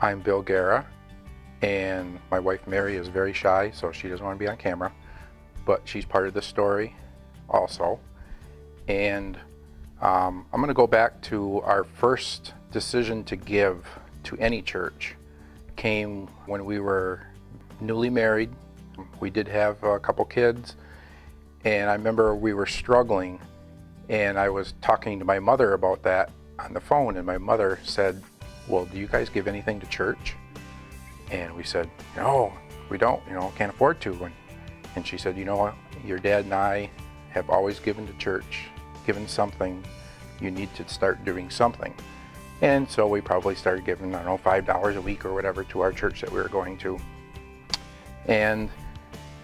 I'm Bill Guerra, and my wife Mary is very shy, so she doesn't want to be on camera, but she's part of the story also. And I'm going to go back to our first decision to give to any church. Came when we were newly married. We did have a couple kids, and I remember we were struggling, and I was talking to my mother about that on the phone, and my mother said, well, do you guys give anything to church? And we said, no, we don't, can't afford to. And she said, your dad and I have always given to church, given something, you need to start doing something. And so we probably started giving, $5 a week or whatever to our church that we were going to. And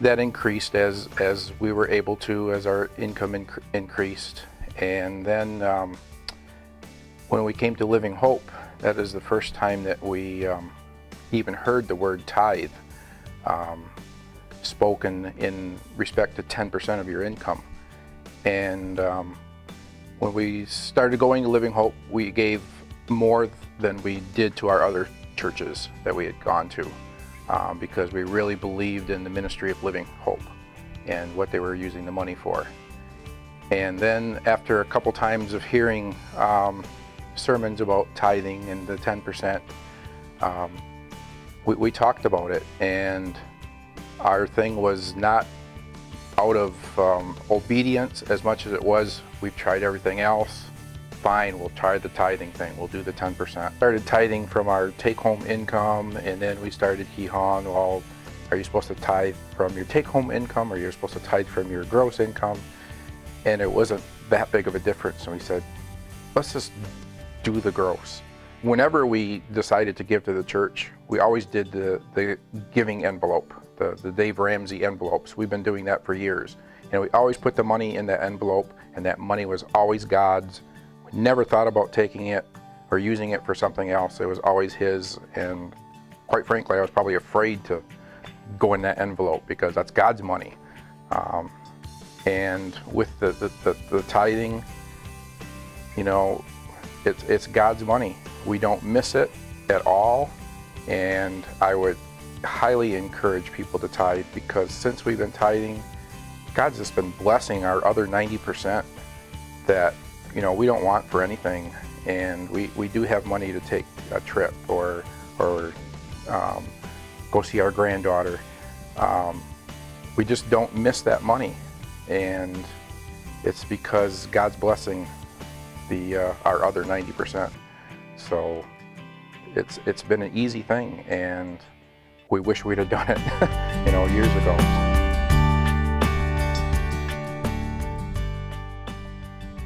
that increased as we were able to, as our income increased. And then when we came to Living Hope, that is the first time that we even heard the word tithe spoken in respect to 10% of your income. And when we started going to Living Hope, we gave more than we did to our other churches that we had gone to, because we really believed in the ministry of Living Hope and what they were using the money for. And then after a couple times of hearing sermons about tithing and the 10%, we talked about it, and our thing was not out of obedience as much as it was, we've tried everything else, fine, we'll try the tithing thing, we'll do the 10%. Started tithing from our take-home income, and then we started hee-hawing, well, are you supposed to tithe from your take-home income, or you're supposed to tithe from your gross income? And it wasn't that big of a difference, and we said, let's just do the gross. Whenever we decided to give to the church, we always did the giving envelope, the Dave Ramsey envelopes. We've been doing that for years. And we always put the money in that envelope, and that money was always God's. We never thought about taking it or using it for something else. It was always His, and quite frankly, I was probably afraid to go in that envelope because that's God's money. And with the tithing, it's God's money. We don't miss it at all, and I would highly encourage people to tithe, because since we've been tithing, God's just been blessing our other 90% that we don't want for anything, and we do have money to take a trip or go see our granddaughter. We just don't miss that money, and it's because God's blessing our other 90%. So it's been an easy thing, and we wish we'd have done it years ago.